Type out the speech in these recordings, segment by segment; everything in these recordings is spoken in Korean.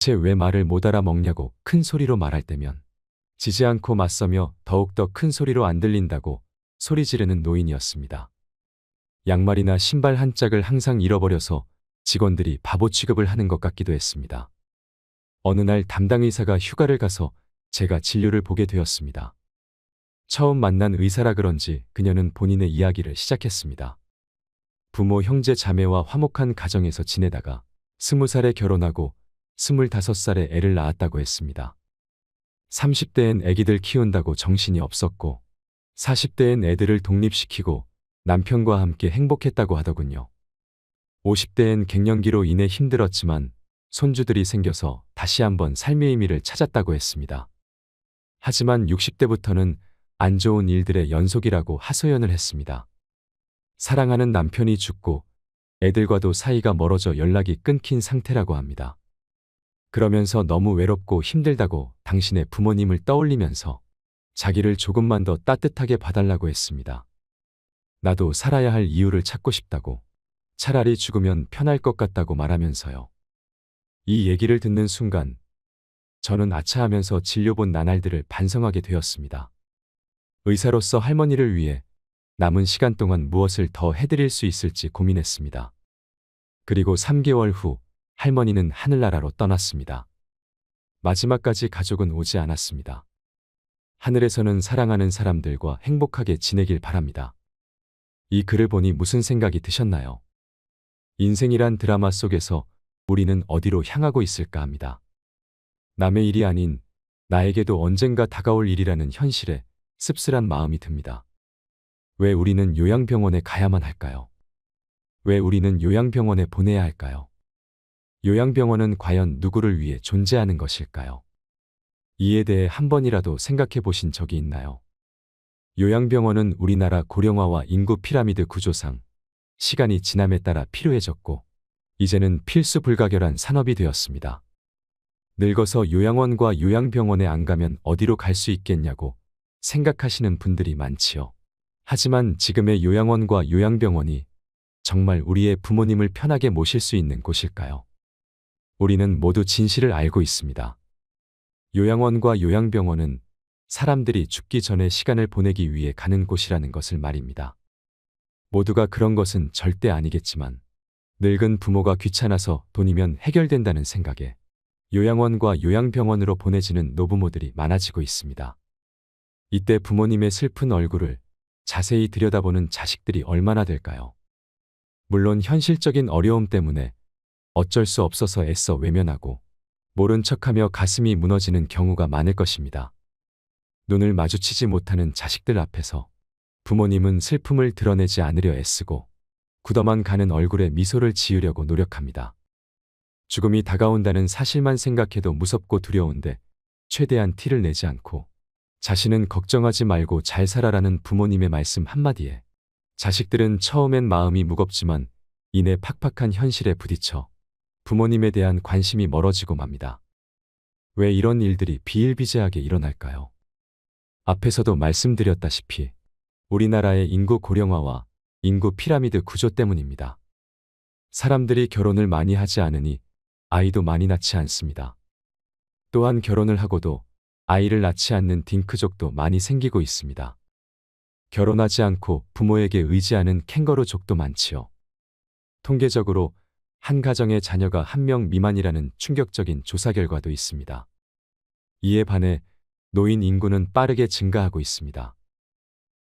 대체 왜 말을 못 알아먹냐고 큰 소리로 말할 때면 지지 않고 맞서며 더욱더 큰 소리로 안 들린다고 소리 지르는 노인이었습니다. 양말이나 신발 한 짝을 항상 잃어버려서 직원들이 바보 취급을 하는 것 같기도 했습니다. 어느 날 담당 의사가 휴가를 가서 제가 진료를 보게 되었습니다. 처음 만난 의사라 그런지 그녀는 본인의 이야기를 시작했습니다. 부모, 형제, 자매와 화목한 가정에서 지내다가 20살에 결혼하고 25살에 애를 낳았다고 했습니다. 30대엔 애기들 키운다고 정신이 없었고 40대엔 애들을 독립시키고 남편과 함께 행복했다고 하더군요. 50대엔 갱년기로 인해 힘들었지만 손주들이 생겨서 다시 한번 삶의 의미를 찾았다고 했습니다. 하지만 60대부터는 안 좋은 일들의 연속이라고 하소연을 했습니다. 사랑하는 남편이 죽고 애들과도 사이가 멀어져 연락이 끊긴 상태라고 합니다. 그러면서 너무 외롭고 힘들다고 당신의 부모님을 떠올리면서 자기를 조금만 더 따뜻하게 봐달라고 했습니다. 나도 살아야 할 이유를 찾고 싶다고, 차라리 죽으면 편할 것 같다고 말하면서요. 이 얘기를 듣는 순간 저는 아차하면서 진료본 나날들을 반성하게 되었습니다. 의사로서 할머니를 위해 남은 시간 동안 무엇을 더 해드릴 수 있을지 고민했습니다. 그리고 3개월 후 할머니는 하늘나라로 떠났습니다. 마지막까지 가족은 오지 않았습니다. 하늘에서는 사랑하는 사람들과 행복하게 지내길 바랍니다. 이 글을 보니 무슨 생각이 드셨나요? 인생이란 드라마 속에서 우리는 어디로 향하고 있을까 합니다. 남의 일이 아닌 나에게도 언젠가 다가올 일이라는 현실에 씁쓸한 마음이 듭니다. 왜 우리는 요양병원에 가야만 할까요? 왜 우리는 요양병원에 보내야 할까요? 요양병원은 과연 누구를 위해 존재하는 것일까요? 이에 대해 한 번이라도 생각해 보신 적이 있나요? 요양병원은 우리나라 고령화와 인구 피라미드 구조상 시간이 지남에 따라 필요해졌고 이제는 필수 불가결한 산업이 되었습니다. 늙어서 요양원과 요양병원에 안 가면 어디로 갈 수 있겠냐고 생각하시는 분들이 많지요. 하지만 지금의 요양원과 요양병원이 정말 우리의 부모님을 편하게 모실 수 있는 곳일까요? 우리는 모두 진실을 알고 있습니다. 요양원과 요양병원은 사람들이 죽기 전에 시간을 보내기 위해 가는 곳이라는 것을 말입니다. 모두가 그런 것은 절대 아니겠지만 늙은 부모가 귀찮아서 돈이면 해결된다는 생각에 요양원과 요양병원으로 보내지는 노부모들이 많아지고 있습니다. 이때 부모님의 슬픈 얼굴을 자세히 들여다보는 자식들이 얼마나 될까요? 물론 현실적인 어려움 때문에 어쩔 수 없어서 애써 외면하고 모른 척하며 가슴이 무너지는 경우가 많을 것입니다. 눈을 마주치지 못하는 자식들 앞에서 부모님은 슬픔을 드러내지 않으려 애쓰고 굳어만 가는 얼굴에 미소를 지으려고 노력합니다. 죽음이 다가온다는 사실만 생각해도 무섭고 두려운데 최대한 티를 내지 않고 자신은 걱정하지 말고 잘 살아라는 부모님의 말씀 한마디에 자식들은 처음엔 마음이 무겁지만 이내 팍팍한 현실에 부딪혀 부모님에 대한 관심이 멀어지고 맙니다. 왜 이런 일들이 비일비재하게 일어날까요? 앞에서도 말씀드렸다시피 우리나라의 인구 고령화와 인구 피라미드 구조 때문입니다. 사람들이 결혼을 많이 하지 않으니 아이도 많이 낳지 않습니다. 또한 결혼을 하고도 아이를 낳지 않는 딩크족도 많이 생기고 있습니다. 결혼하지 않고 부모에게 의지하는 캥거루족도 많지요. 통계적으로 한 가정의 자녀가 1명 미만이라는 충격적인 조사 결과도 있습니다. 이에 반해 노인 인구는 빠르게 증가하고 있습니다.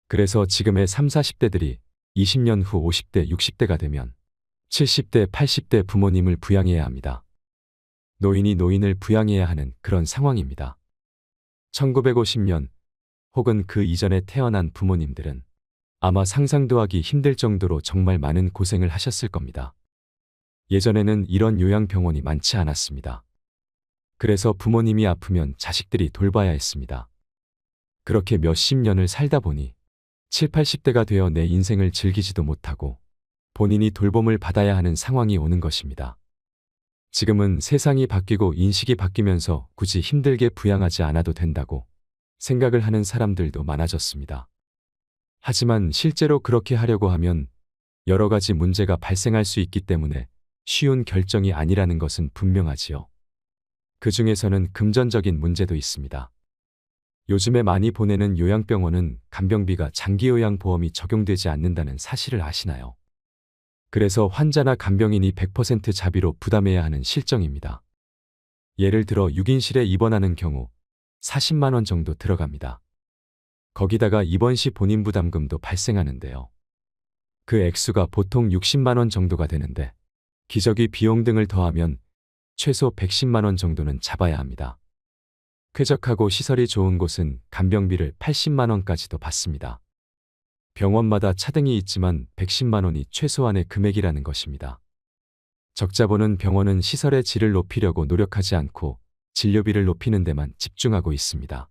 그래서 지금의 30, 40대들이 20년 후 50대, 60대가 되면 70대, 80대 부모님을 부양해야 합니다. 노인이 노인을 부양해야 하는 그런 상황입니다. 1950년 혹은 그 이전에 태어난 부모님들은 아마 상상도 하기 힘들 정도로 정말 많은 고생을 하셨을 겁니다. 예전에는 이런 요양병원이 많지 않았습니다. 그래서 부모님이 아프면 자식들이 돌봐야 했습니다. 그렇게 몇십 년을 살다 보니 7, 80대가 되어 내 인생을 즐기지도 못하고 본인이 돌봄을 받아야 하는 상황이 오는 것입니다. 지금은 세상이 바뀌고 인식이 바뀌면서 굳이 힘들게 부양하지 않아도 된다고 생각을 하는 사람들도 많아졌습니다. 하지만 실제로 그렇게 하려고 하면 여러 가지 문제가 발생할 수 있기 때문에 쉬운 결정이 아니라는 것은 분명하지요. 그 중에서는 금전적인 문제도 있습니다. 요즘에 많이 보내는 요양병원은 간병비가 장기요양보험이 적용되지 않는다는 사실을 아시나요? 그래서 환자나 간병인이 100% 자비로 부담해야 하는 실정입니다. 예를 들어 6인실에 입원하는 경우 40만 원 정도 들어갑니다. 거기다가 입원 시 본인 부담금도 발생하는데요. 그 액수가 보통 60만 원 정도가 되는데 기저귀 비용 등을 더하면 최소 110만 원 정도는 잡아야 합니다. 쾌적하고 시설이 좋은 곳은 간병비를 80만 원까지도 받습니다. 병원마다 차등이 있지만 110만 원이 최소한의 금액이라는 것입니다. 적자보는 병원은 시설의 질을 높이려고 노력하지 않고 진료비를 높이는 데만 집중하고 있습니다.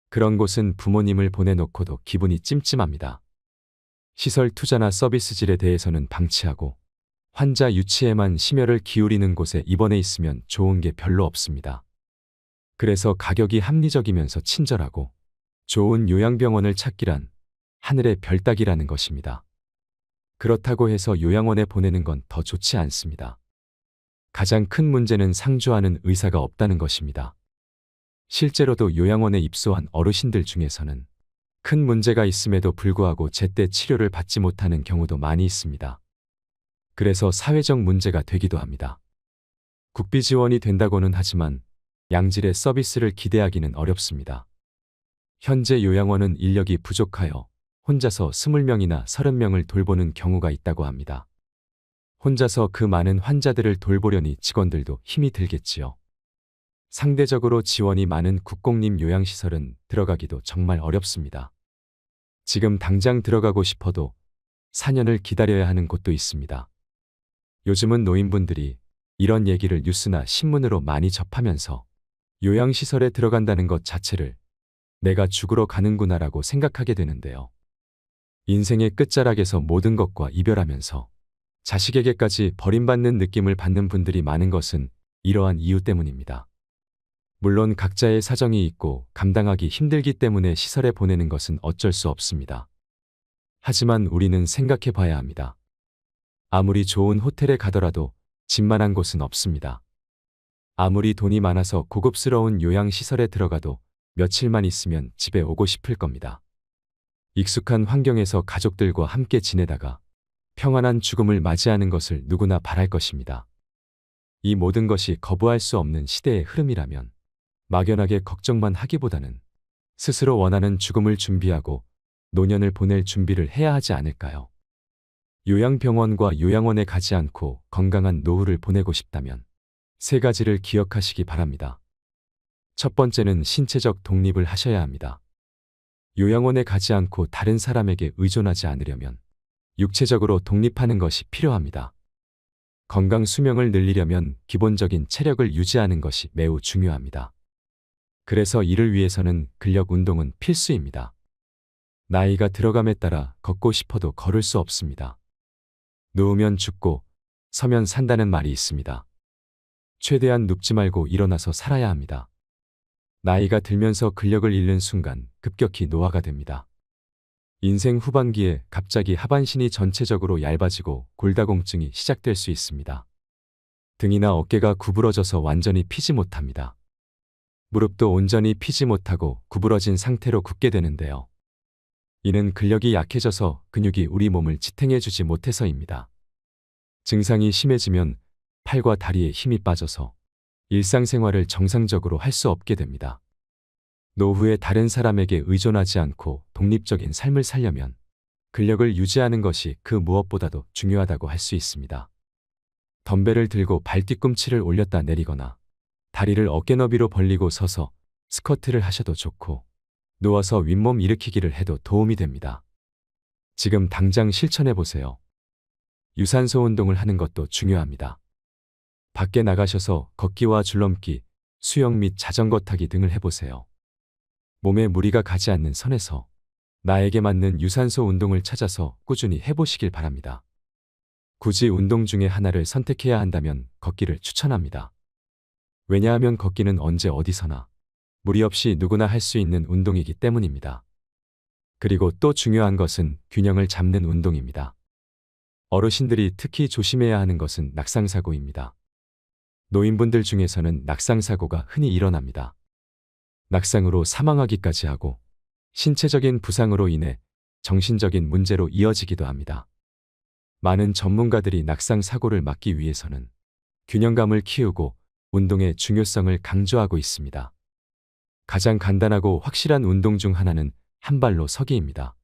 그런 곳은 부모님을 보내놓고도 기분이 찜찜합니다. 시설 투자나 서비스 질에 대해서는 방치하고 환자 유치에만 심혈을 기울이는 곳에 입원해 있으면 좋은 게 별로 없습니다. 그래서 가격이 합리적이면서 친절하고 좋은 요양병원을 찾기란 하늘의 별 따기라는 것입니다. 그렇다고 해서 요양원에 보내는 건 더 좋지 않습니다. 가장 큰 문제는 상주하는 의사가 없다는 것입니다. 실제로도 요양원에 입소한 어르신들 중에서는 큰 문제가 있음에도 불구하고 제때 치료를 받지 못하는 경우도 많이 있습니다. 그래서 사회적 문제가 되기도 합니다. 국비 지원이 된다고는 하지만 양질의 서비스를 기대하기는 어렵습니다. 현재 요양원은 인력이 부족하여 혼자서 20명이나 30명을 돌보는 경우가 있다고 합니다. 혼자서 그 많은 환자들을 돌보려니 직원들도 힘이 들겠지요. 상대적으로 지원이 많은 국공립 요양시설은 들어가기도 정말 어렵습니다. 지금 당장 들어가고 싶어도 4년을 기다려야 하는 곳도 있습니다. 요즘은 노인분들이 이런 얘기를 뉴스나 신문으로 많이 접하면서 요양시설에 들어간다는 것 자체를 내가 죽으러 가는구나라고 생각하게 되는데요. 인생의 끝자락에서 모든 것과 이별하면서 자식에게까지 버림받는 느낌을 받는 분들이 많은 것은 이러한 이유 때문입니다. 물론 각자의 사정이 있고 감당하기 힘들기 때문에 시설에 보내는 것은 어쩔 수 없습니다. 하지만 우리는 생각해 봐야 합니다. 아무리 좋은 호텔에 가더라도 집만한 곳은 없습니다. 아무리 돈이 많아서 고급스러운 요양시설에 들어가도 며칠만 있으면 집에 오고 싶을 겁니다. 익숙한 환경에서 가족들과 함께 지내다가 평안한 죽음을 맞이하는 것을 누구나 바랄 것입니다. 이 모든 것이 거부할 수 없는 시대의 흐름이라면 막연하게 걱정만 하기보다는 스스로 원하는 죽음을 준비하고 노년을 보낼 준비를 해야 하지 않을까요? 요양병원과 요양원에 가지 않고 건강한 노후를 보내고 싶다면 3가지를 기억하시기 바랍니다. 첫 번째는 신체적 독립을 하셔야 합니다. 요양원에 가지 않고 다른 사람에게 의존하지 않으려면 육체적으로 독립하는 것이 필요합니다. 건강 수명을 늘리려면 기본적인 체력을 유지하는 것이 매우 중요합니다. 그래서 이를 위해서는 근력 운동은 필수입니다. 나이가 들어감에 따라 걷고 싶어도 걸을 수 없습니다. 누우면 죽고 서면 산다는 말이 있습니다. 최대한 눕지 말고 일어나서 살아야 합니다. 나이가 들면서 근력을 잃는 순간 급격히 노화가 됩니다. 인생 후반기에 갑자기 하반신이 전체적으로 얇아지고 골다공증이 시작될 수 있습니다. 등이나 어깨가 구부러져서 완전히 피지 못합니다. 무릎도 온전히 피지 못하고 구부러진 상태로 굳게 되는데요. 이는 근력이 약해져서 근육이 우리 몸을 지탱해주지 못해서입니다. 증상이 심해지면 팔과 다리에 힘이 빠져서 일상생활을 정상적으로 할 수 없게 됩니다. 노후에 다른 사람에게 의존하지 않고 독립적인 삶을 살려면 근력을 유지하는 것이 그 무엇보다도 중요하다고 할 수 있습니다. 덤벨을 들고 발 뒤꿈치를 올렸다 내리거나 다리를 어깨 너비로 벌리고 서서 스쿼트를 하셔도 좋고 누워서 윗몸 일으키기를 해도 도움이 됩니다. 지금 당장 실천해 보세요. 유산소 운동을 하는 것도 중요합니다. 밖에 나가셔서 걷기와 줄넘기, 수영 및 자전거 타기 등을 해보세요. 몸에 무리가 가지 않는 선에서 나에게 맞는 유산소 운동을 찾아서 꾸준히 해보시길 바랍니다. 굳이 운동 중에 하나를 선택해야 한다면 걷기를 추천합니다. 왜냐하면 걷기는 언제 어디서나 무리 없이 누구나 할 수 있는 운동이기 때문입니다. 그리고 또 중요한 것은 균형을 잡는 운동입니다. 어르신들이 특히 조심해야 하는 것은 낙상사고입니다. 노인분들 중에서는 낙상 사고가 흔히 일어납니다. 낙상으로 사망하기까지 하고 신체적인 부상으로 인해 정신적인 문제로 이어지기도 합니다. 많은 전문가들이 낙상 사고를 막기 위해서는 균형감을 키우고 운동의 중요성을 강조하고 있습니다. 가장 간단하고 확실한 운동 중 하나는 한 발로 서기입니다.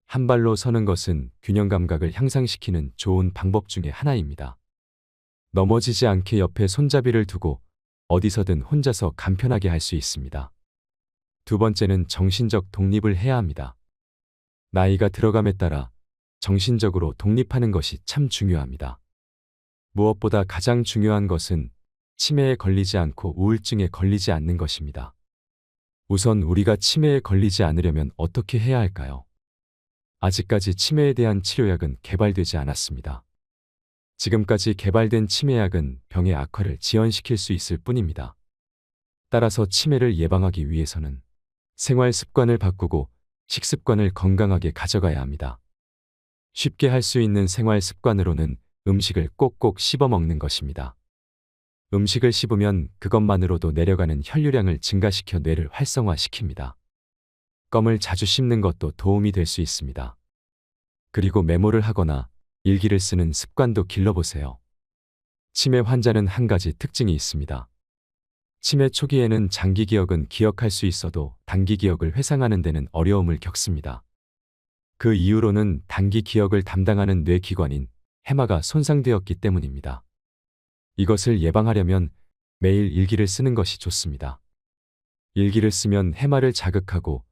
한 발로 서는 것은 균형 감각을 향상시키는 좋은 방법 중에 하나입니다. 넘어지지 않게 옆에 손잡이를 두고 어디서든 혼자서 간편하게 할 수 있습니다. 두 번째는 정신적 독립을 해야 합니다. 나이가 들어감에 따라 정신적으로 독립하는 것이 참 중요합니다. 무엇보다 가장 중요한 것은 치매에 걸리지 않고 우울증에 걸리지 않는 것입니다. 우선 우리가 치매에 걸리지 않으려면 어떻게 해야 할까요? 아직까지 치매에 대한 치료약은 개발되지 않았습니다. 지금까지 개발된 치매약은 병의 악화를 지연시킬 수 있을 뿐입니다. 따라서 치매를 예방하기 위해서는 생활 습관을 바꾸고 식습관을 건강하게 가져가야 합니다. 쉽게 할 수 있는 생활 습관으로는 음식을 꼭꼭 씹어 먹는 것입니다. 음식을 씹으면 그것만으로도 내려가는 혈류량을 증가시켜 뇌를 활성화시킵니다. 껌을 자주 씹는 것도 도움이 될 수 있습니다. 그리고 메모를 하거나 일기를 쓰는 습관도 길러보세요. 치매 환자는 한 가지 특징이 있습니다. 치매 초기에는 장기 기억은 기억할 수 있어도 단기 기억을 회상하는 데는 어려움을 겪습니다. 그 이유로는 단기 기억을 담당하는 뇌기관인 해마가 손상되었기 때문입니다. 이것을 예방하려면 매일 일기를 쓰는 것이 좋습니다. 일기를 쓰면 해마를 자극하고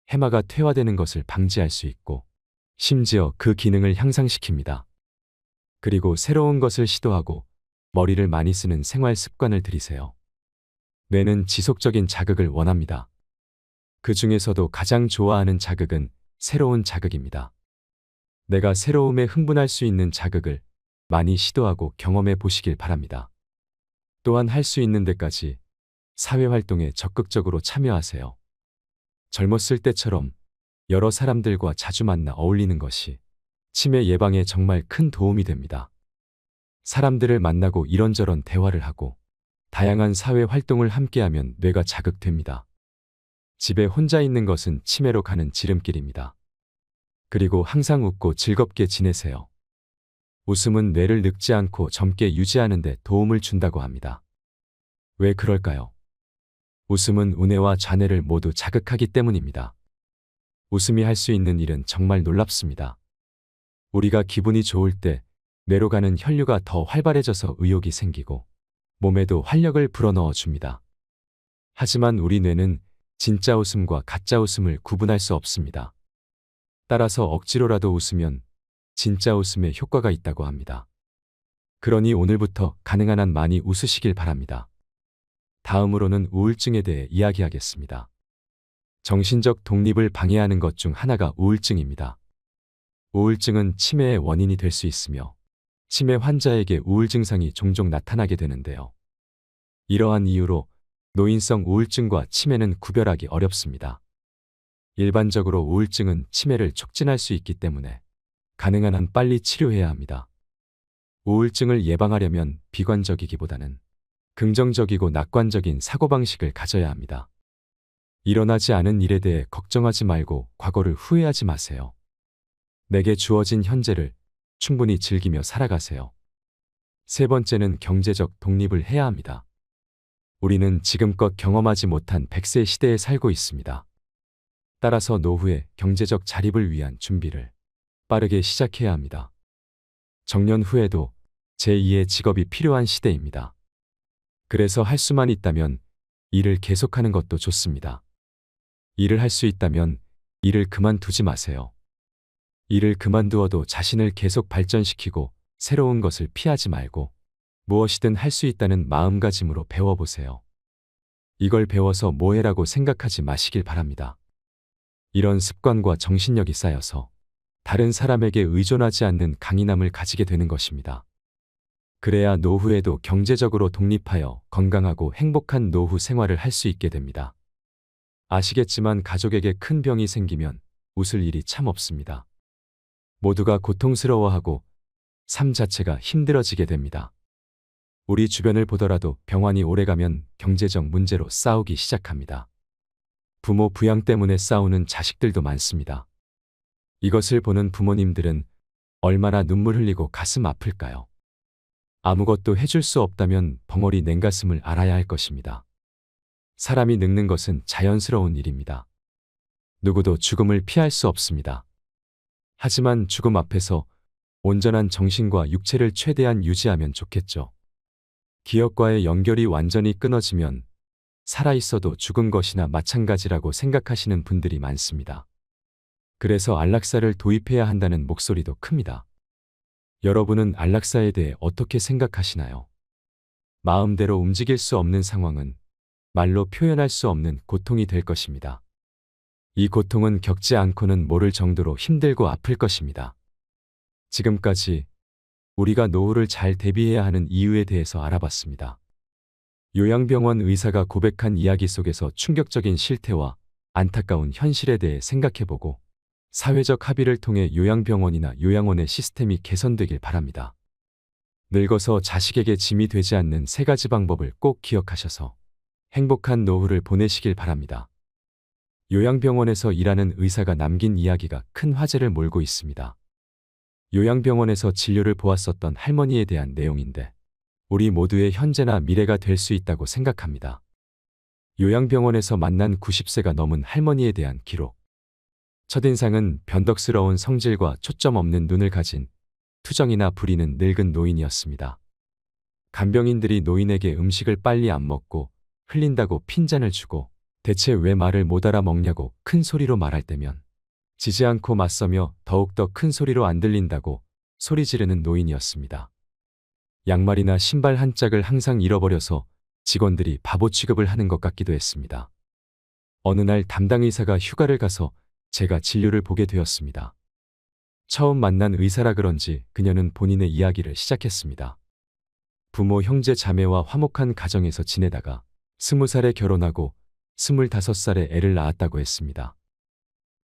해마가 퇴화되는 것을 방지할 수 있고 심지어 그 기능을 향상시킵니다. 그리고 새로운 것을 시도하고 머리를 많이 쓰는 생활 습관을 들이세요. 뇌는 지속적인 자극을 원합니다. 그 중에서도 가장 좋아하는 자극은 새로운 자극입니다. 내가 새로움에 흥분할 수 있는 자극을 많이 시도하고 경험해 보시길 바랍니다. 또한 할 수 있는 데까지 사회활동에 적극적으로 참여하세요. 젊었을 때처럼 여러 사람들과 자주 만나 어울리는 것이 치매 예방에 정말 큰 도움이 됩니다. 사람들을 만나고 이런저런 대화를 하고 다양한 사회 활동을 함께하면 뇌가 자극됩니다. 집에 혼자 있는 것은 치매로 가는 지름길입니다. 그리고 항상 웃고 즐겁게 지내세요. 웃음은 뇌를 늙지 않고 젊게 유지하는 데 도움을 준다고 합니다. 왜 그럴까요? 웃음은 우뇌와 좌뇌를 모두 자극하기 때문입니다. 웃음이 할 수 있는 일은 정말 놀랍습니다. 우리가 기분이 좋을 때 뇌로 가는 혈류가 더 활발해져서 의욕이 생기고 몸에도 활력을 불어넣어 줍니다. 하지만 우리 뇌는 진짜 웃음과 가짜 웃음을 구분할 수 없습니다. 따라서 억지로라도 웃으면 진짜 웃음에 효과가 있다고 합니다. 그러니 오늘부터 가능한 한 많이 웃으시길 바랍니다. 다음으로는 우울증에 대해 이야기하겠습니다. 정신적 독립을 방해하는 것 중 하나가 우울증입니다. 우울증은 치매의 원인이 될 수 있으며 치매 환자에게 우울 증상이 종종 나타나게 되는데요. 이러한 이유로 노인성 우울증과 치매는 구별하기 어렵습니다. 일반적으로 우울증은 치매를 촉진할 수 있기 때문에 가능한 한 빨리 치료해야 합니다. 우울증을 예방하려면 비관적이기보다는 긍정적이고 낙관적인 사고방식을 가져야 합니다. 일어나지 않은 일에 대해 걱정하지 말고 과거를 후회하지 마세요. 내게 주어진 현재를 충분히 즐기며 살아가세요. 세 번째는 경제적 독립을 해야 합니다. 우리는 지금껏 경험하지 못한 100세 시대에 살고 있습니다. 따라서 노후의 경제적 자립을 위한 준비를 빠르게 시작해야 합니다. 정년 후에도 제2의 직업이 필요한 시대입니다. 그래서 할 수만 있다면 일을 계속하는 것도 좋습니다. 일을 할 수 있다면 일을 그만두지 마세요. 일을 그만두어도 자신을 계속 발전시키고 새로운 것을 피하지 말고 무엇이든 할 수 있다는 마음가짐으로 배워보세요. 이걸 배워서 뭐해라고 생각하지 마시길 바랍니다. 이런 습관과 정신력이 쌓여서 다른 사람에게 의존하지 않는 강인함을 가지게 되는 것입니다. 그래야 노후에도 경제적으로 독립하여 건강하고 행복한 노후 생활을 할 수 있게 됩니다. 아시겠지만 가족에게 큰 병이 생기면 웃을 일이 참 없습니다. 모두가 고통스러워하고 삶 자체가 힘들어지게 됩니다. 우리 주변을 보더라도 병환이 오래가면 경제적 문제로 싸우기 시작합니다. 부모 부양 때문에 싸우는 자식들도 많습니다. 이것을 보는 부모님들은 얼마나 눈물 흘리고 가슴 아플까요? 아무것도 해줄 수 없다면 벙어리 냉가슴을 알아야 할 것입니다. 사람이 늙는 것은 자연스러운 일입니다. 누구도 죽음을 피할 수 없습니다. 하지만 죽음 앞에서 온전한 정신과 육체를 최대한 유지하면 좋겠죠. 기억과의 연결이 완전히 끊어지면 살아있어도 죽은 것이나 마찬가지라고 생각하시는 분들이 많습니다. 그래서 안락사를 도입해야 한다는 목소리도 큽니다. 여러분은 안락사에 대해 어떻게 생각하시나요? 마음대로 움직일 수 없는 상황은 말로 표현할 수 없는 고통이 될 것입니다. 이 고통은 겪지 않고는 모를 정도로 힘들고 아플 것입니다. 지금까지 우리가 노후를 잘 대비해야 하는 이유에 대해서 알아봤습니다. 요양병원 의사가 고백한 이야기 속에서 충격적인 실태와 안타까운 현실에 대해 생각해보고 사회적 합의를 통해 요양병원이나 요양원의 시스템이 개선되길 바랍니다. 늙어서 자식에게 짐이 되지 않는 3가지 방법을 꼭 기억하셔서 행복한 노후를 보내시길 바랍니다. 요양병원에서 일하는 의사가 남긴 이야기가 큰 화제를 몰고 있습니다. 요양병원에서 진료를 보았었던 할머니에 대한 내용인데 우리 모두의 현재나 미래가 될 수 있다고 생각합니다. 요양병원에서 만난 90세가 넘은 할머니에 대한 기록. 첫인상은 변덕스러운 성질과 초점 없는 눈을 가진 투정이나 부리는 늙은 노인이었습니다. 간병인들이 노인에게 음식을 빨리 안 먹고 흘린다고 핀잔을 주고 대체 왜 말을 못 알아먹냐고 큰 소리로 말할 때면 지지 않고 맞서며 더욱더 큰 소리로 안 들린다고 소리 지르는 노인이었습니다. 양말이나 신발 한 짝을 항상 잃어버려서 직원들이 바보 취급을 하는 것 같기도 했습니다. 어느 날 담당 의사가 휴가를 가서 제가 진료를 보게 되었습니다. 처음 만난 의사라 그런지 그녀는 본인의 이야기를 시작했습니다. 부모, 형제, 자매와 화목한 가정에서 지내다가 20살에 결혼하고 25살에 애를 낳았다고 했습니다.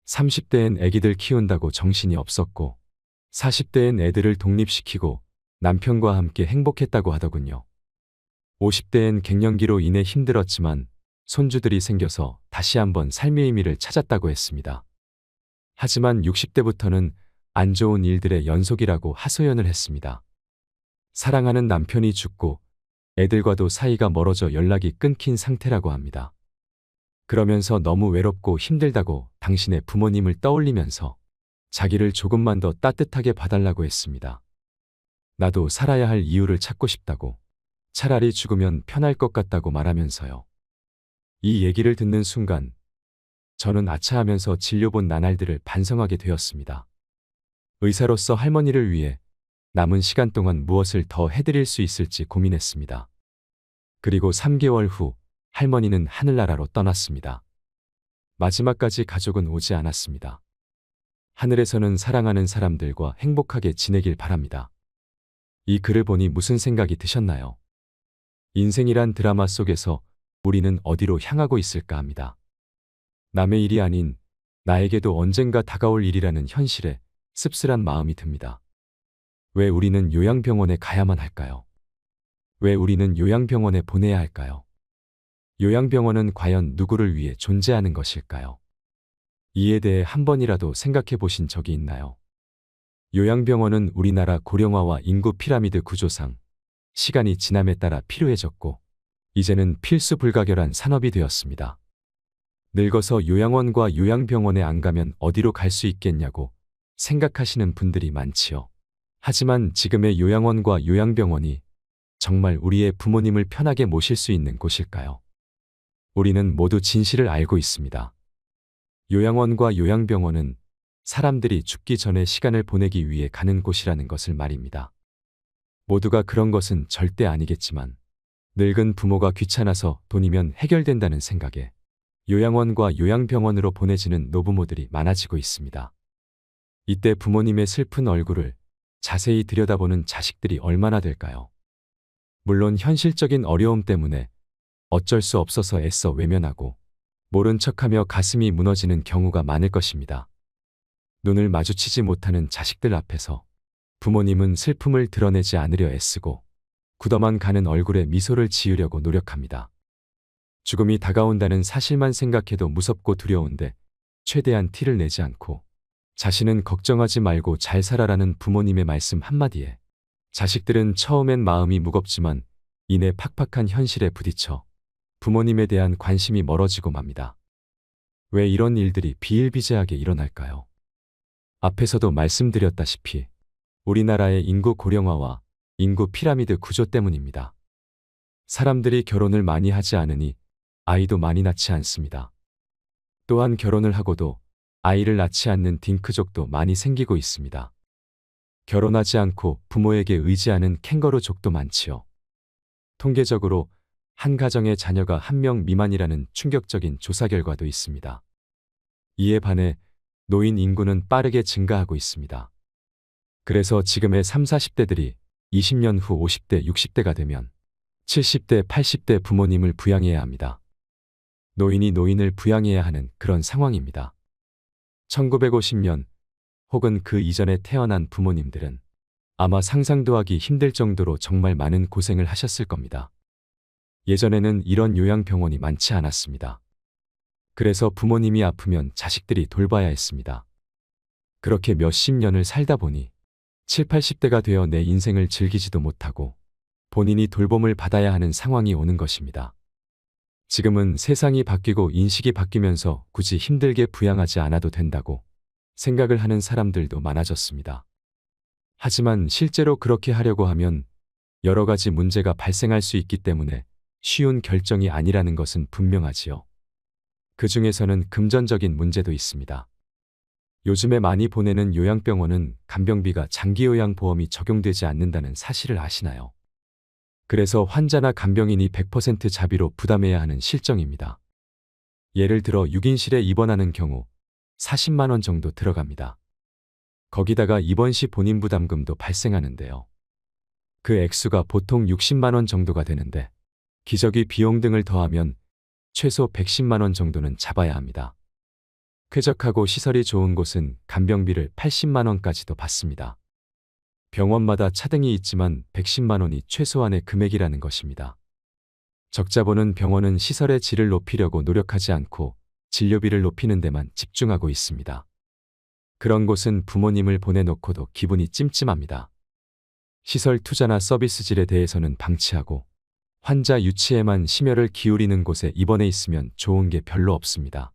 30대엔 애기들 키운다고 정신이 없었고 40대엔 애들을 독립시키고 남편과 함께 행복했다고 하더군요. 50대엔 갱년기로 인해 힘들었지만 손주들이 생겨서 다시 한번 삶의 의미를 찾았다고 했습니다. 하지만 60대부터는 안 좋은 일들의 연속이라고 하소연을 했습니다. 사랑하는 남편이 죽고 애들과도 사이가 멀어져 연락이 끊긴 상태라고 합니다. 그러면서 너무 외롭고 힘들다고 당신의 부모님을 떠올리면서 자기를 조금만 더 따뜻하게 봐달라고 했습니다. 나도 살아야 할 이유를 찾고 싶다고, 차라리 죽으면 편할 것 같다고 말하면서요. 이 얘기를 듣는 순간 저는 아차하면서 진료본 나날들을 반성하게 되었습니다. 의사로서 할머니를 위해 남은 시간 동안 무엇을 더 해드릴 수 있을지 고민했습니다. 그리고 3개월 후 할머니는 하늘나라로 떠났습니다. 마지막까지 가족은 오지 않았습니다. 하늘에서는 사랑하는 사람들과 행복하게 지내길 바랍니다. 이 글을 보니 무슨 생각이 드셨나요? 인생이란 드라마 속에서 우리는 어디로 향하고 있을까 합니다. 남의 일이 아닌 나에게도 언젠가 다가올 일이라는 현실에 씁쓸한 마음이 듭니다. 왜 우리는 요양병원에 가야만 할까요? 왜 우리는 요양병원에 보내야 할까요? 요양병원은 과연 누구를 위해 존재하는 것일까요? 이에 대해 한 번이라도 생각해 보신 적이 있나요? 요양병원은 우리나라 고령화와 인구 피라미드 구조상 시간이 지남에 따라 필요해졌고 이제는 필수 불가결한 산업이 되었습니다. 늙어서 요양원과 요양병원에 안 가면 어디로 갈 수 있겠냐고 생각하시는 분들이 많지요. 하지만 지금의 요양원과 요양병원이 정말 우리의 부모님을 편하게 모실 수 있는 곳일까요? 우리는 모두 진실을 알고 있습니다. 요양원과 요양병원은 사람들이 죽기 전에 시간을 보내기 위해 가는 곳이라는 것을 말입니다. 모두가 그런 것은 절대 아니겠지만 늙은 부모가 귀찮아서 돈이면 해결된다는 생각에 요양원과 요양병원으로 보내지는 노부모들이 많아지고 있습니다. 이때 부모님의 슬픈 얼굴을 자세히 들여다보는 자식들이 얼마나 될까요? 물론 현실적인 어려움 때문에 어쩔 수 없어서 애써 외면하고 모른 척하며 가슴이 무너지는 경우가 많을 것입니다. 눈을 마주치지 못하는 자식들 앞에서 부모님은 슬픔을 드러내지 않으려 애쓰고 굳어만 가는 얼굴에 미소를 지으려고 노력합니다. 죽음이 다가온다는 사실만 생각해도 무섭고 두려운데 최대한 티를 내지 않고 자신은 걱정하지 말고 잘 살아라는 부모님의 말씀 한마디에 자식들은 처음엔 마음이 무겁지만 이내 팍팍한 현실에 부딪혀 부모님에 대한 관심이 멀어지고 맙니다. 왜 이런 일들이 비일비재하게 일어날까요? 앞에서도 말씀드렸다시피 우리나라의 인구 고령화와 인구 피라미드 구조 때문입니다. 사람들이 결혼을 많이 하지 않으니 아이도 많이 낳지 않습니다. 또한 결혼을 하고도 아이를 낳지 않는 딩크족도 많이 생기고 있습니다. 결혼하지 않고 부모에게 의지하는 캥거루족도 많지요. 통계적으로 한 가정의 자녀가 1명 미만이라는 충격적인 조사 결과도 있습니다. 이에 반해 노인 인구는 빠르게 증가하고 있습니다. 그래서 지금의 30, 40대들이 20년 후 50대, 60대가 되면 70대, 80대 부모님을 부양해야 합니다. 노인이 노인을 부양해야 하는 그런 상황입니다. 1950년 혹은 그 이전에 태어난 부모님들은 아마 상상도 하기 힘들 정도로 정말 많은 고생을 하셨을 겁니다. 예전에는 이런 요양병원이 많지 않았습니다. 그래서 부모님이 아프면 자식들이 돌봐야 했습니다. 그렇게 몇십 년을 살다 보니 7, 80대가 되어 내 인생을 즐기지도 못하고 본인이 돌봄을 받아야 하는 상황이 오는 것입니다. 지금은 세상이 바뀌고 인식이 바뀌면서 굳이 힘들게 부양하지 않아도 된다고 생각을 하는 사람들도 많아졌습니다. 하지만 실제로 그렇게 하려고 하면 여러 가지 문제가 발생할 수 있기 때문에 쉬운 결정이 아니라는 것은 분명하지요. 그 중에서는 금전적인 문제도 있습니다. 요즘에 많이 보내는 요양병원은 간병비가 장기요양보험이 적용되지 않는다는 사실을 아시나요? 그래서 환자나 간병인이 100% 자비로 부담해야 하는 실정입니다. 예를 들어 6인실에 입원하는 경우 40만 원 정도 들어갑니다. 거기다가 입원 시 본인 부담금도 발생하는데요. 그 액수가 보통 60만 원 정도가 되는데 기저귀 비용 등을 더하면 최소 110만 원 정도는 잡아야 합니다. 쾌적하고 시설이 좋은 곳은 간병비를 80만 원까지도 받습니다. 병원마다 차등이 있지만 110만 원이 최소한의 금액이라는 것입니다. 적자 보는 병원은 시설의 질을 높이려고 노력하지 않고 진료비를 높이는 데만 집중하고 있습니다. 그런 곳은 부모님을 보내놓고도 기분이 찜찜합니다. 시설 투자나 서비스 질에 대해서는 방치하고 환자 유치에만 심혈을 기울이는 곳에 입원해 있으면 좋은 게 별로 없습니다.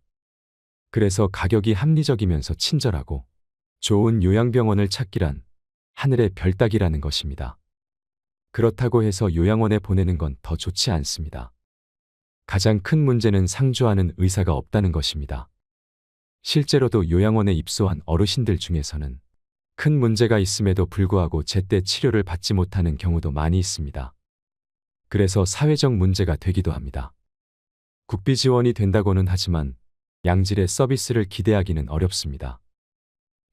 그래서 가격이 합리적이면서 친절하고 좋은 요양병원을 찾기란 하늘의 별 따기라는 것입니다. 그렇다고 해서 요양원에 보내는 건 더 좋지 않습니다. 가장 큰 문제는 상주하는 의사가 없다는 것입니다. 실제로도 요양원에 입소한 어르신들 중에서는 큰 문제가 있음에도 불구하고 제때 치료를 받지 못하는 경우도 많이 있습니다. 그래서 사회적 문제가 되기도 합니다. 국비 지원이 된다고는 하지만 양질의 서비스를 기대하기는 어렵습니다.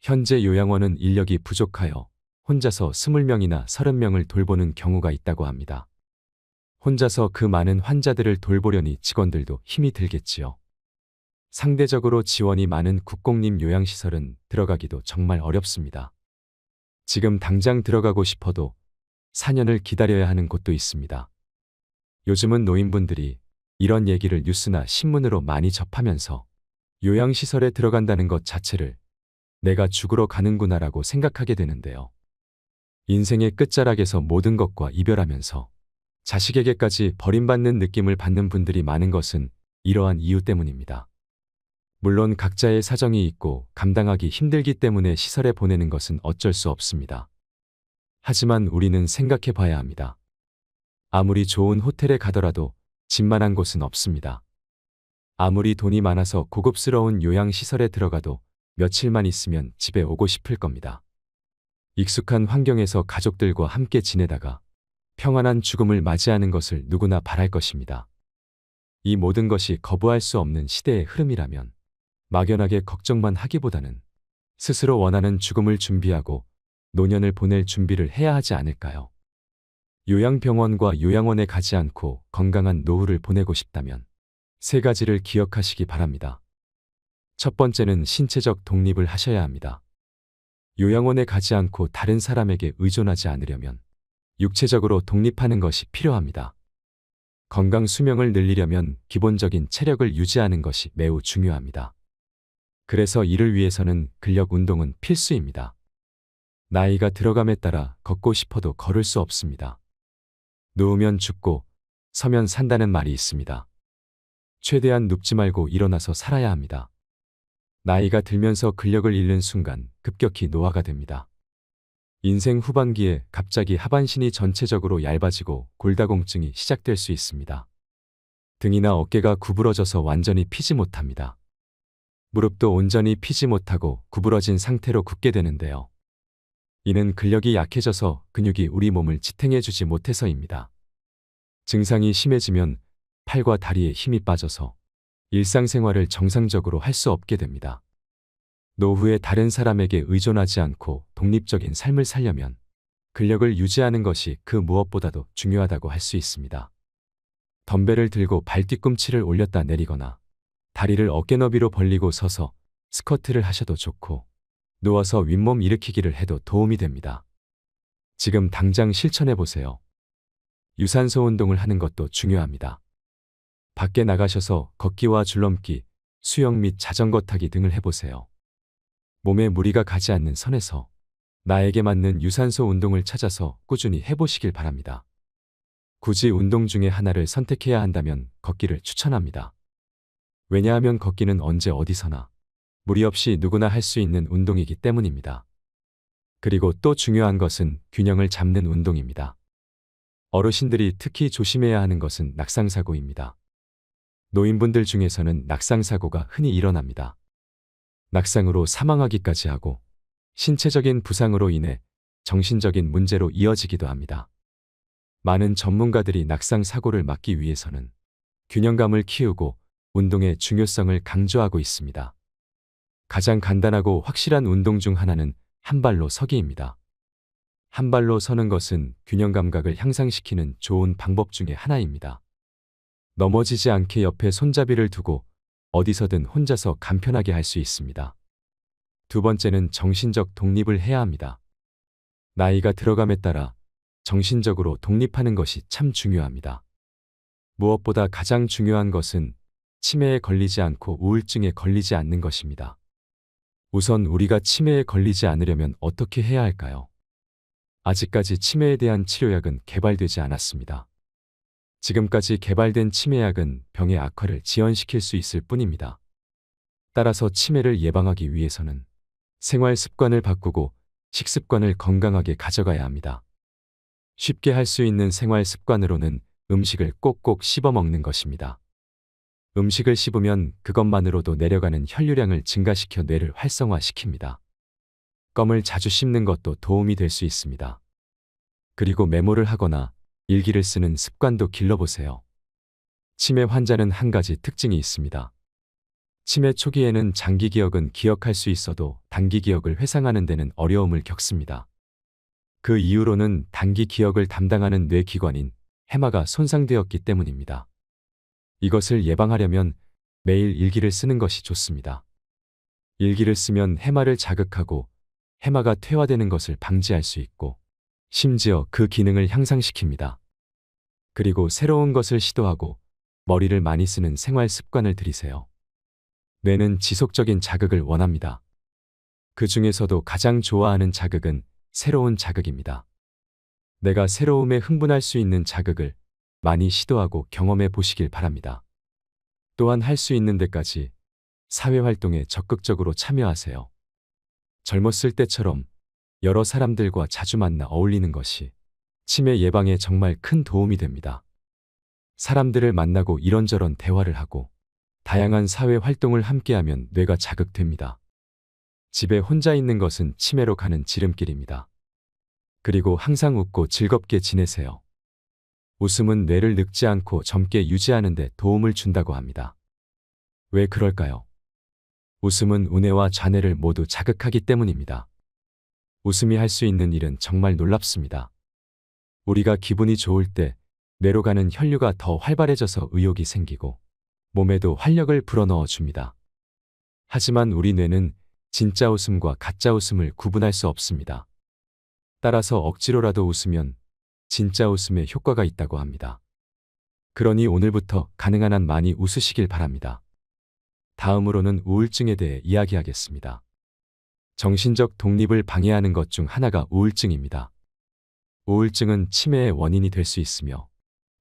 현재 요양원은 인력이 부족하여 혼자서 20명이나 30명을 돌보는 경우가 있다고 합니다. 혼자서 그 많은 환자들을 돌보려니 직원들도 힘이 들겠지요. 상대적으로 지원이 많은 국공립 요양시설은 들어가기도 정말 어렵습니다. 지금 당장 들어가고 싶어도 4년을 기다려야 하는 곳도 있습니다. 요즘은 노인분들이 이런 얘기를 뉴스나 신문으로 많이 접하면서 요양시설에 들어간다는 것 자체를 내가 죽으러 가는구나라고 생각하게 되는데요. 인생의 끝자락에서 모든 것과 이별하면서 자식에게까지 버림받는 느낌을 받는 분들이 많은 것은 이러한 이유 때문입니다. 물론 각자의 사정이 있고 감당하기 힘들기 때문에 시설에 보내는 것은 어쩔 수 없습니다. 하지만 우리는 생각해 봐야 합니다. 아무리 좋은 호텔에 가더라도 집만한 곳은 없습니다. 아무리 돈이 많아서 고급스러운 요양시설에 들어가도 며칠만 있으면 집에 오고 싶을 겁니다. 익숙한 환경에서 가족들과 함께 지내다가 평안한 죽음을 맞이하는 것을 누구나 바랄 것입니다. 이 모든 것이 거부할 수 없는 시대의 흐름이라면 막연하게 걱정만 하기보다는 스스로 원하는 죽음을 준비하고 노년을 보낼 준비를 해야 하지 않을까요? 요양병원과 요양원에 가지 않고 건강한 노후를 보내고 싶다면 3가지를 기억하시기 바랍니다. 첫 번째는 신체적 독립을 하셔야 합니다. 요양원에 가지 않고 다른 사람에게 의존하지 않으려면 육체적으로 독립하는 것이 필요합니다. 건강 수명을 늘리려면 기본적인 체력을 유지하는 것이 매우 중요합니다. 그래서 이를 위해서는 근력 운동은 필수입니다. 나이가 들어감에 따라 걷고 싶어도 걸을 수 없습니다. 누우면 죽고 서면 산다는 말이 있습니다. 최대한 눕지 말고 일어나서 살아야 합니다. 나이가 들면서 근력을 잃는 순간 급격히 노화가 됩니다. 인생 후반기에 갑자기 하반신이 전체적으로 얇아지고 골다공증이 시작될 수 있습니다. 등이나 어깨가 구부러져서 완전히 피지 못합니다. 무릎도 온전히 피지 못하고 구부러진 상태로 굳게 되는데요. 이는 근력이 약해져서 근육이 우리 몸을 지탱해주지 못해서입니다. 증상이 심해지면 팔과 다리에 힘이 빠져서 일상생활을 정상적으로 할 수 없게 됩니다. 노후에 다른 사람에게 의존하지 않고 독립적인 삶을 살려면 근력을 유지하는 것이 그 무엇보다도 중요하다고 할 수 있습니다. 덤벨을 들고 발 뒤꿈치를 올렸다 내리거나 다리를 어깨 너비로 벌리고 서서 스쿼트를 하셔도 좋고 누워서 윗몸 일으키기를 해도 도움이 됩니다. 지금 당장 실천해 보세요. 유산소 운동을 하는 것도 중요합니다. 밖에 나가셔서 걷기와 줄넘기, 수영 및 자전거 타기 등을 해보세요. 몸에 무리가 가지 않는 선에서 나에게 맞는 유산소 운동을 찾아서 꾸준히 해보시길 바랍니다. 굳이 운동 중에 하나를 선택해야 한다면 걷기를 추천합니다. 왜냐하면 걷기는 언제 어디서나 무리 없이 누구나 할 수 있는 운동이기 때문입니다. 그리고 또 중요한 것은 균형을 잡는 운동입니다. 어르신들이 특히 조심해야 하는 것은 낙상사고입니다. 노인분들 중에서는 낙상사고가 흔히 일어납니다. 낙상으로 사망하기까지 하고 신체적인 부상으로 인해 정신적인 문제로 이어지기도 합니다. 많은 전문가들이 낙상사고를 막기 위해서는 균형감을 키우고 운동의 중요성을 강조하고 있습니다. 가장 간단하고 확실한 운동 중 하나는 한 발로 서기입니다. 한 발로 서는 것은 균형 감각을 향상시키는 좋은 방법 중에 하나입니다. 넘어지지 않게 옆에 손잡이를 두고 어디서든 혼자서 간편하게 할 수 있습니다. 두 번째는 정신적 독립을 해야 합니다. 나이가 들어감에 따라 정신적으로 독립하는 것이 참 중요합니다. 무엇보다 가장 중요한 것은 치매에 걸리지 않고 우울증에 걸리지 않는 것입니다. 우선 우리가 치매에 걸리지 않으려면 어떻게 해야 할까요? 아직까지 치매에 대한 치료약은 개발되지 않았습니다. 지금까지 개발된 치매약은 병의 악화를 지연시킬 수 있을 뿐입니다. 따라서 치매를 예방하기 위해서는 생활 습관을 바꾸고 식습관을 건강하게 가져가야 합니다. 쉽게 할 수 있는 생활 습관으로는 음식을 꼭꼭 씹어 먹는 것입니다. 음식을 씹으면 그것만으로도 내려가는 혈류량을 증가시켜 뇌를 활성화시킵니다. 껌을 자주 씹는 것도 도움이 될 수 있습니다. 그리고 메모를 하거나 일기를 쓰는 습관도 길러보세요. 치매 환자는 한 가지 특징이 있습니다. 치매 초기에는 장기 기억은 기억할 수 있어도 단기 기억을 회상하는 데는 어려움을 겪습니다. 그 이유로는 단기 기억을 담당하는 뇌기관인 해마가 손상되었기 때문입니다. 이것을 예방하려면 매일 일기를 쓰는 것이 좋습니다. 일기를 쓰면 해마를 자극하고 해마가 퇴화되는 것을 방지할 수 있고 심지어 그 기능을 향상시킵니다. 그리고 새로운 것을 시도하고 머리를 많이 쓰는 생활 습관을 들이세요. 뇌는 지속적인 자극을 원합니다. 그 중에서도 가장 좋아하는 자극은 새로운 자극입니다. 내가 새로움에 흥분할 수 있는 자극을 많이 시도하고 경험해 보시길 바랍니다. 또한 할 수 있는 데까지 사회활동에 적극적으로 참여하세요. 젊었을 때처럼 여러 사람들과 자주 만나 어울리는 것이 치매 예방에 정말 큰 도움이 됩니다. 사람들을 만나고 이런저런 대화를 하고 다양한 사회 활동을 함께하면 뇌가 자극됩니다. 집에 혼자 있는 것은 치매로 가는 지름길입니다. 그리고 항상 웃고 즐겁게 지내세요. 웃음은 뇌를 늙지 않고 젊게 유지하는 데 도움을 준다고 합니다. 왜 그럴까요? 웃음은 우뇌와 좌뇌를 모두 자극하기 때문입니다. 웃음이 할 수 있는 일은 정말 놀랍습니다. 우리가 기분이 좋을 때 뇌로 가는 혈류가 더 활발해져서 의욕이 생기고 몸에도 활력을 불어넣어 줍니다. 하지만 우리 뇌는 진짜 웃음과 가짜 웃음을 구분할 수 없습니다. 따라서 억지로라도 웃으면 진짜 웃음에 효과가 있다고 합니다. 그러니 오늘부터 가능한 한 많이 웃으시길 바랍니다. 다음으로는 우울증에 대해 이야기하겠습니다. 정신적 독립을 방해하는 것 중 하나가 우울증입니다. 우울증은 치매의 원인이 될 수 있으며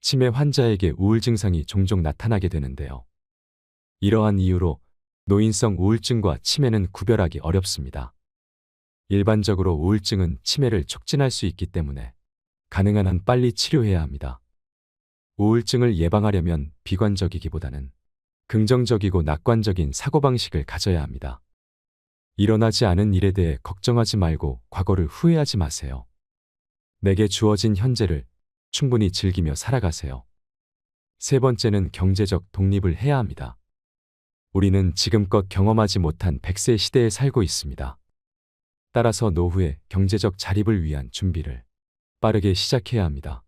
치매 환자에게 우울 증상이 종종 나타나게 되는데요. 이러한 이유로 노인성 우울증과 치매는 구별하기 어렵습니다. 일반적으로 우울증은 치매를 촉진할 수 있기 때문에 가능한 한 빨리 치료해야 합니다. 우울증을 예방하려면 비관적이기보다는 긍정적이고 낙관적인 사고방식을 가져야 합니다. 일어나지 않은 일에 대해 걱정하지 말고 과거를 후회하지 마세요. 내게 주어진 현재를 충분히 즐기며 살아가세요. 세 번째는 경제적 독립을 해야 합니다. 우리는 지금껏 경험하지 못한 100세 시대에 살고 있습니다. 따라서 노후의 경제적 자립을 위한 준비를 빠르게 시작해야 합니다.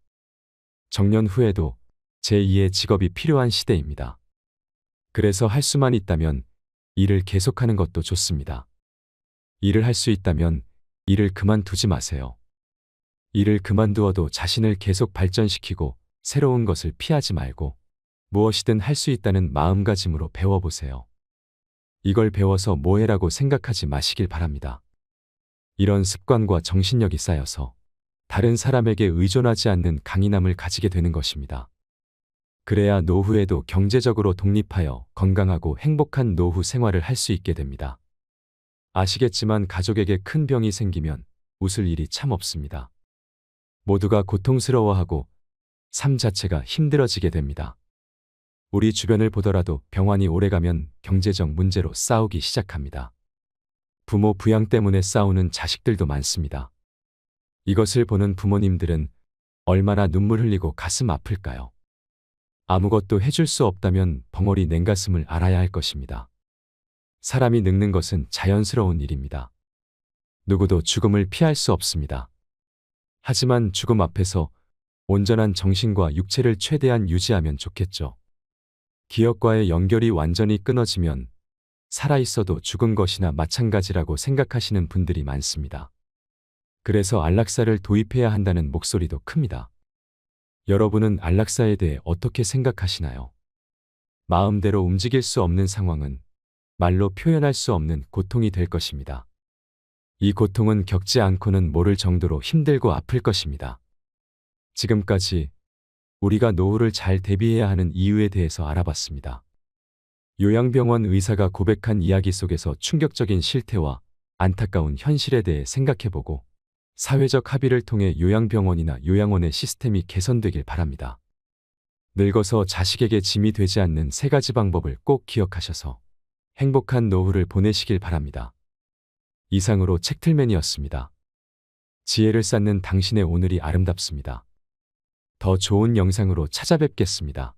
정년 후에도 제2의 직업이 필요한 시대입니다. 그래서 할 수만 있다면 일을 계속하는 것도 좋습니다. 일을 할 수 있다면 일을 그만두지 마세요. 일을 그만두어도 자신을 계속 발전시키고 새로운 것을 피하지 말고 무엇이든 할 수 있다는 마음가짐으로 배워보세요. 이걸 배워서 뭐해라고 생각하지 마시길 바랍니다. 이런 습관과 정신력이 쌓여서 다른 사람에게 의존하지 않는 강인함을 가지게 되는 것입니다. 그래야 노후에도 경제적으로 독립하여 건강하고 행복한 노후 생활을 할 수 있게 됩니다. 아시겠지만 가족에게 큰 병이 생기면 웃을 일이 참 없습니다. 모두가 고통스러워하고 삶 자체가 힘들어지게 됩니다. 우리 주변을 보더라도 병환이 오래가면 경제적 문제로 싸우기 시작합니다. 부모 부양 때문에 싸우는 자식들도 많습니다. 이것을 보는 부모님들은 얼마나 눈물 흘리고 가슴 아플까요? 아무것도 해줄 수 없다면 벙어리 냉가슴을 알아야 할 것입니다. 사람이 늙는 것은 자연스러운 일입니다. 누구도 죽음을 피할 수 없습니다. 하지만 죽음 앞에서 온전한 정신과 육체를 최대한 유지하면 좋겠죠. 기억과의 연결이 완전히 끊어지면 살아있어도 죽은 것이나 마찬가지라고 생각하시는 분들이 많습니다. 그래서 안락사를 도입해야 한다는 목소리도 큽니다. 여러분은 안락사에 대해 어떻게 생각하시나요? 마음대로 움직일 수 없는 상황은 말로 표현할 수 없는 고통이 될 것입니다. 이 고통은 겪지 않고는 모를 정도로 힘들고 아플 것입니다. 지금까지 우리가 노후를 잘 대비해야 하는 이유에 대해서 알아봤습니다. 요양병원 의사가 고백한 이야기 속에서 충격적인 실태와 안타까운 현실에 대해 생각해보고 사회적 합의를 통해 요양병원이나 요양원의 시스템이 개선되길 바랍니다. 늙어서 자식에게 짐이 되지 않는 세 가지 방법을 꼭 기억하셔서 행복한 노후를 보내시길 바랍니다. 이상으로 책틀맨이었습니다. 지혜를 쌓는 당신의 오늘이 아름답습니다. 더 좋은 영상으로 찾아뵙겠습니다.